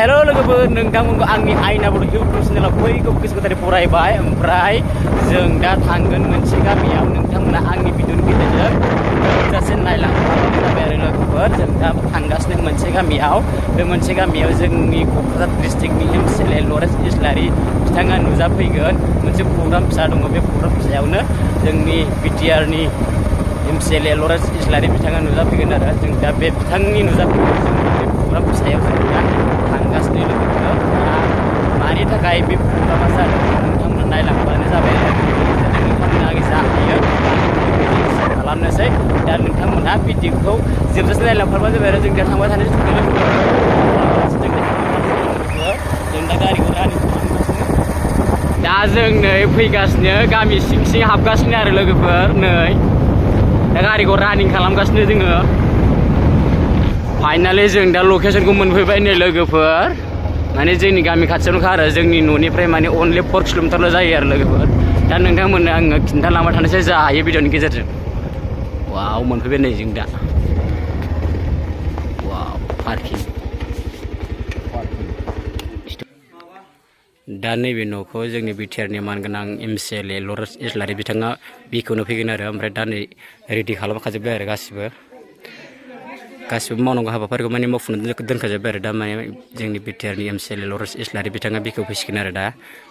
Hello लोगोफोर नोंथांमोनखौ आंनि आयना बड' इउटुब चेनेलाव बयखौबो गोसो गोथारै बरायबाय ओमफ्राय जों दा थांगोन मोनसे गामियाव नोंथांमोना आंनि भिडिअनि गेजेरजों थोजासे नायलांबानो जाबाय आरो लोगोफोर जों दा थांगासिनो मोनसे गामियाव बे मोनसे गामियाव जोंनि क'क्राझार डिस्ट्रिक्टनि MCLA लरेन्स इस्लारि बिथाङा नुजाफैगोन मोनसे प्रग्राम फिसा दङ बे प्रग्राम फिसायावनो जोंनि BTRनि MCLA लरेन्स इस्लारि बिथाङा नुजाफैगोन आरो जों दा बे बिथांनि नुजाफैगोन प्रग्राम फिसायाव जों दा थांगासिनो लोगोफोर मानि थाखाय बे प्रग्रामा जादों नोंथांमोना नायलांबानो जाबाय नोंथांमोना जा हायो खालामनोसै दा नोंथांमोना भिडिअखौ जोबजासे नायलांफाबानो जाबाय आरो जों दा थांबाय थानाय जों दा गारि घरानि दा जों नै फैगासिनो गामि सिं सिं हाबगासिनो आरो लोगोफोर नै दा गारिखौ रानिं खालामगासिनो जोङो फाइनालि जों दा लकेशनखौ मोनफैबाय नै लोगोफोर माने जोंनि गामि खाथियावनोखा आरो जोंनि न'निफ्राय माने अनलि 4 किल'मिटारल' जायो आरो लोगोफोर दा नोंथांमोननो आङो खिन्थालांबाय थानोसै जा हायो भिडिअनि गेजेरजों वाव मोनफैबाय नै जों दा वाव पार्किं दा नैबे न'खौ जोंनि BTRनि मानगोनां MCLA लरेन्स इस्लारि बिथाङा बेखेवनो फैगोन आरो ओमफ्राय दा नै रेडि खालामखाजोब्बाय आरो गासिबो मावनांगौ हाबाफारिखौ माने मावफुंनानै दोनखाजोब्बाय आरो दा माने जोंनि BTRनि MCLA लरेन्स इस्लारि बिथाङा बेखेवफैसिगोन आरो दा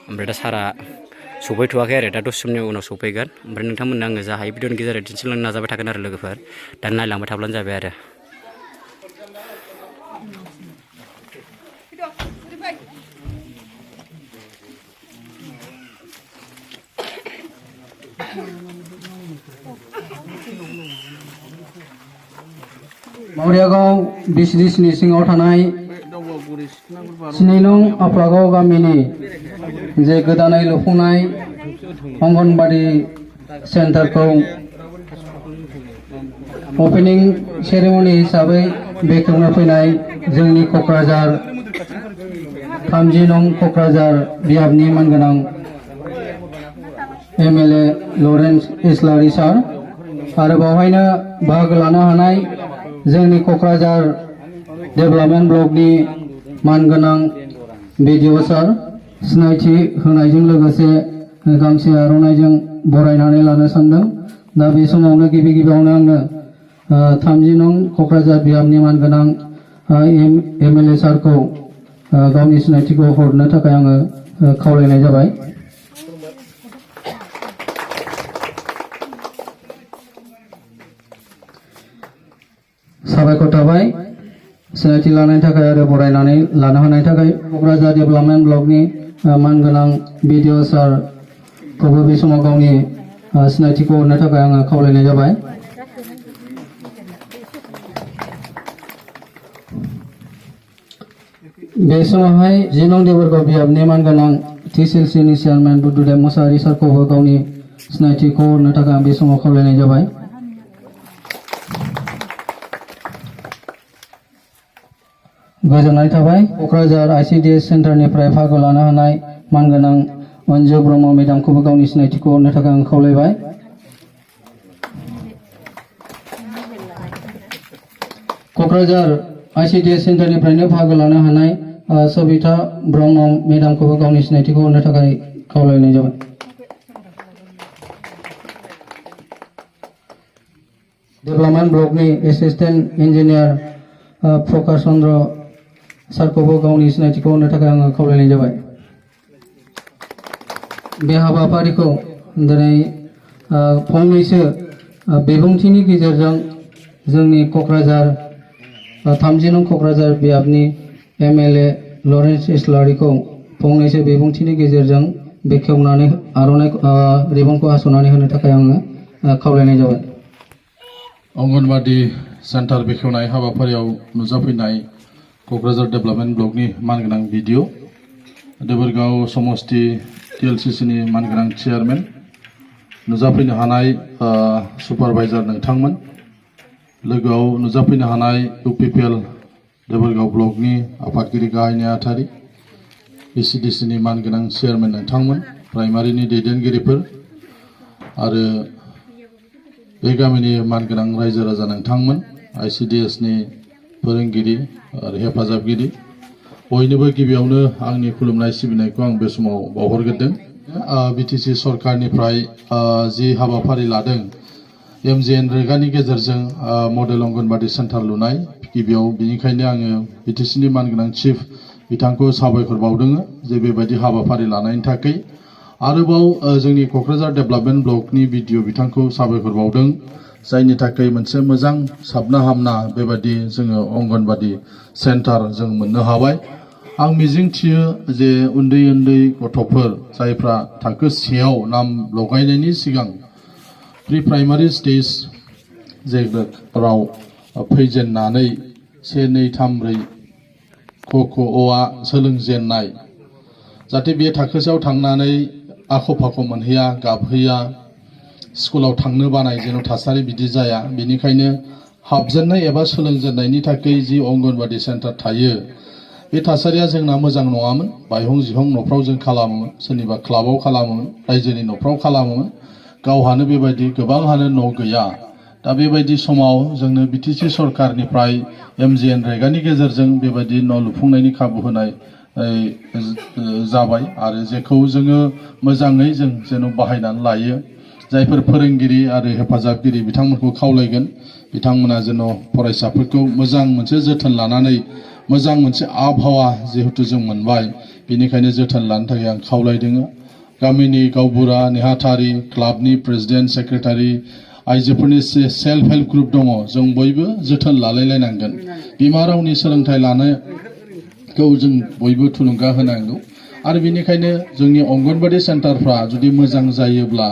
ओमफ्राय दा सारा सफैथ'वाखै आरो दा दसे समनि उनाव सफैगोन ओमफ्राय नोंथांमोननो आङो जा हायो भिडिअनि गेजेरजों दिन्थिलांनो नाजाबाय थागोन आरो लोगोफोर दा नायलांबाय थाब्लानो जाबाय आरो मावरियागाव VCDC सिङाव थानाय 2 नं आफलागाव गामिनि जे गोदानै लुफुंनाय अंगनबादि सेन्टारखौ ओपनिं सेरेमनि हिसाबै बेखेवनो फैनाय जोंनि क'क्राझार 30 नं क'क्राझार बियाबनि मानगोनां MLA लरेन्स इस्लारि सार आरो बावहायनो बाहागो लानो हानाय जोंनि क'क्राझार डेभेलपमेन्ट ब्लकनि मानगोनां BDO सार सिनायथि होनायजों लोगोसे गांसे आर'नाइजों बरायनानै लानो सानदों दा बे समावनो गिबियावनो आङो 30 नं क'क्राझार बियाबनि मानगोनां MLA सारखौ गावनि सिनायथिखौ हरनो थाखाय आङो खावलायनाय जाबाय साबायखर थाबाय सिनायथि लानायनि थाखाय आरो बरायनानै लानो हानायनि थाखाय क'क्राझार डेभेलपमेन्ट ब्लकनि मानगोनां BDO सारखौबो बे समाव गावनि सिनायथिखौ हरनो थाखाय आङो खावलायनाय जाबाय बे समावहाय 10 नं देबोरगाव बियाबनि मानगोनां TCLCनि चेयारमेन बुद्धदेब मोसाहारि सारखौबो गावनि सिनायथिखौ हरनो थाखाय आं बे समाव खावलायनाय जाबाय गोजोननाय थाबाय क'क्राझार ICDS सेन्टारनिफ्राय बाहागो लानो हानाय मानगोनां अन्जु ब्रह्म मेडामखौबो गावनि सिनायथिखौ हरनो थाखाय आं खावलायबाय क'क्राझार ICDS सेन्टारनिफ्रायनो बाहागो लानो हानाय सबिता ब्रह्म मेडामखौबो गावनि सिनायथिखौ हरनो थाखाय खावलायनाय जाबाय development ब्लकनि assistant engineer Prakash Chandra सारखौबो गावनि सिनायथिखौ होनो थाखाय आङो खावलायनाय जाबाय बे हाबाफारिखौ दिनै फंनैसो बिबुंथिनि गेजेरजों जोंनि क'क्राझार 30 नं क'क्राझार बियाबनि MLA लरेन्स इस्लारिखौ फंनैसो बिबुंथिनि गेजेरजों बेखेवनानै आर'नाइ रिबनखौ हास'नानै होनो थाखाय आङो खावलायनाय जाबाय अंगनबादि सेन्टार बेखेवनाय हाबाफारियाव नुजाफैनाय क'क्राझार डेभेलपमेन्ट ब्लकनि मानगोनां BDO देबोरगाव समस्ति TLCCनि मानगोनां चेयारमेन नुजाफैनो हानाय सुपारभाइजार नोंथांमोन लोगोआव नुजाफैनो हानाय UPPL देबोरगाव ब्लकनि आफादगिरि गाहाय नेहाथारि VCDCनि मानगोनां चेयारमेन नोंथांमोन प्राइमारिनि दैदेनगिरिफोर आरो बे गामिनि मानगोनां रायजो राजा नोंथांमोन ICDSनि फोरोंगिरि आरो हेफाजाबगिरि बयनोबो गिबियावनो आंनि खुलुमनाय सिबिनायखौ आं बे समाव बावहरग्रोदों। बिटिसि सरकारनिफ्राय जि हाबाफारि लादों MGNREGAनि गेजेरजों मडेल अंगनबादि सेन्टार लुनाय, गिबियाव बिनिखायनो आङो बिटिसिनि मानगोनां चिफ बिथांखौ साबायखर बावदों जे बेबायदि हाबाफारि लानायनि थाखाय। आरोबाव जोंनि क'क्राझार डेभेलपमेन्ट ब्लकनि भिडिअ बिथांखौ साबायखर बावदों, जायनि थाखाय मोनसे मोजां साबना हामना बेबायदि जोङो अंगनबादि सेन्टार जों मोननो हाबाय। आं मिजिंथियो जे उन्दै उन्दै गथ'फोर जायफ्रा थाखो सेआव नाम लगायनायनि सिगां प्रि प्राइमारि स्टेज जेराव फैजेननानै 1, 2, 3, 4 क ख अ सोलोंजेननाय, जाहाथे बे थाखोसेयाव थांनानै आख' फाख' मोनहैया, गाबहैया, स्कुलाव थांनो बानाय जेन' थासारि बिदि जाया। बेनिखायनो हाबजेननाय एबा सोलोंजेननायनि थाखाय जि अंगनबादि सेन्टार थायो, बे थासारिया जोंना मोजां नङामोन। बायहं जिहं न'फ्राव जों खालामोमोन, सोरनिबा क्लाबाव खालामोमोन, रायजोनि न'फ्राव खालामोमोन, गावहानो बेबायदि गोबांहानो न' गैया। दा बेबायदि समाव जोंनो बिटिसि सरकारनिफ्राय MGNREGAनि गेजेरजों बेबायदि न' लुफुंनायनि खाबु होनाय जाबाय आरो जेखौ जोङो मोजाङै जों जेन' बाहायनानै लायो। जायफोर फोरोंगिरि आरो हेफाजाबगिरि बिथांमोनखौ खावलायगोन, बिथांमोना जेन' फरायसाफोरखौ मोजां मोनसे जोथोन लानानै मोजां मोनसे आबहावा जिहेतु जों मोनबाय, बेनिखायनो जोथोन लानो थाखाय आं खावलायदों। गामिनि गावबुरा नेहाथारि, क्लाबनि प्रेसिडेन्ट, सेक्रेटारि, आइजोफोरनि सेल्फ हेल्प ग्रुप दङ, जों बयबो जोथोन लालायलायनांगोन। बिमा रावनि सोलोंथाइ लानायखौ जों बयबो थुलुंगा होनांगौ। आरो बेनिखायनो जोंनि अंगनबादि सेन्टारफ्रा जुदि मोजां जायोब्ला,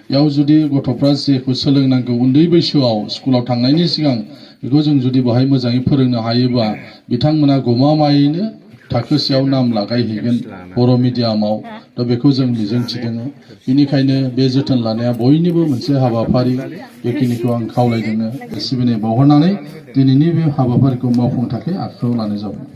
बेयाव जुदि गथ'फ्रा जेखौ सोलोंनांगौ उन्दै बैसोआव स्कुलाव थांनायनि सिगां बेखौ जों जुदि बेहाय मोजाङै फोरोंनो हायोबा, बिथांमोना गमामायैनो थाखोसेयाव नाम लागायहैगोन बर' मिडियामाव। दा बेखौ जों मिजिंथिदों। बेनिखायनो बे जोथोन लानाया बयनिबो मोनसे हाबाफारि, बेखिनिखौ आं खावलायदों। सिबिनाय बावहरनानै दिनैनि बे हाबाफारिखौ मावफुंनो थाखाय आखायाव लानाय जाबाय।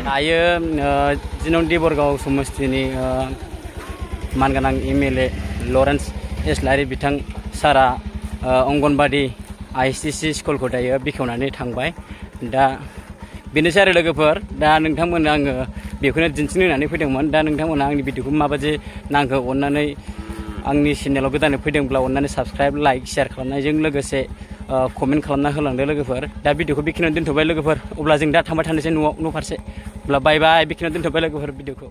दायो दिनाव देबरगाव समस्तिनि मानगोनां MLA लरेन्स इस्लारि बिथां सारा अंगनबादि ICC स्कुलखौ दायो बेखेवनानै थांबाय। दा बेनोसै आरो लोगोफोर, दा नोंथांमोननो आङो बेखौनो दिन्थिनो होननानै फैदोंमोन। दा नोंथांमोना आंनि भिडिअखौ माबायदि नांगौ अननानै आंनि चेनेलाव गोदानै फैदोंब्ला अननानै साबस्क्राइब, लाइक, शेयार खालामनायजों लोगोसे कमेन्ट खालामना होलांदो लोगोफोर। दा भिडिअखौ बेखिनियावनो दोनथ'बाय लोगोफोर। अब्ला जों दा थांबाय थानोसै न' फारसे। अब्ला बाय बाय, बेखिनियावनो दोनथ'बाय लोगोफोर भिडिअखौ।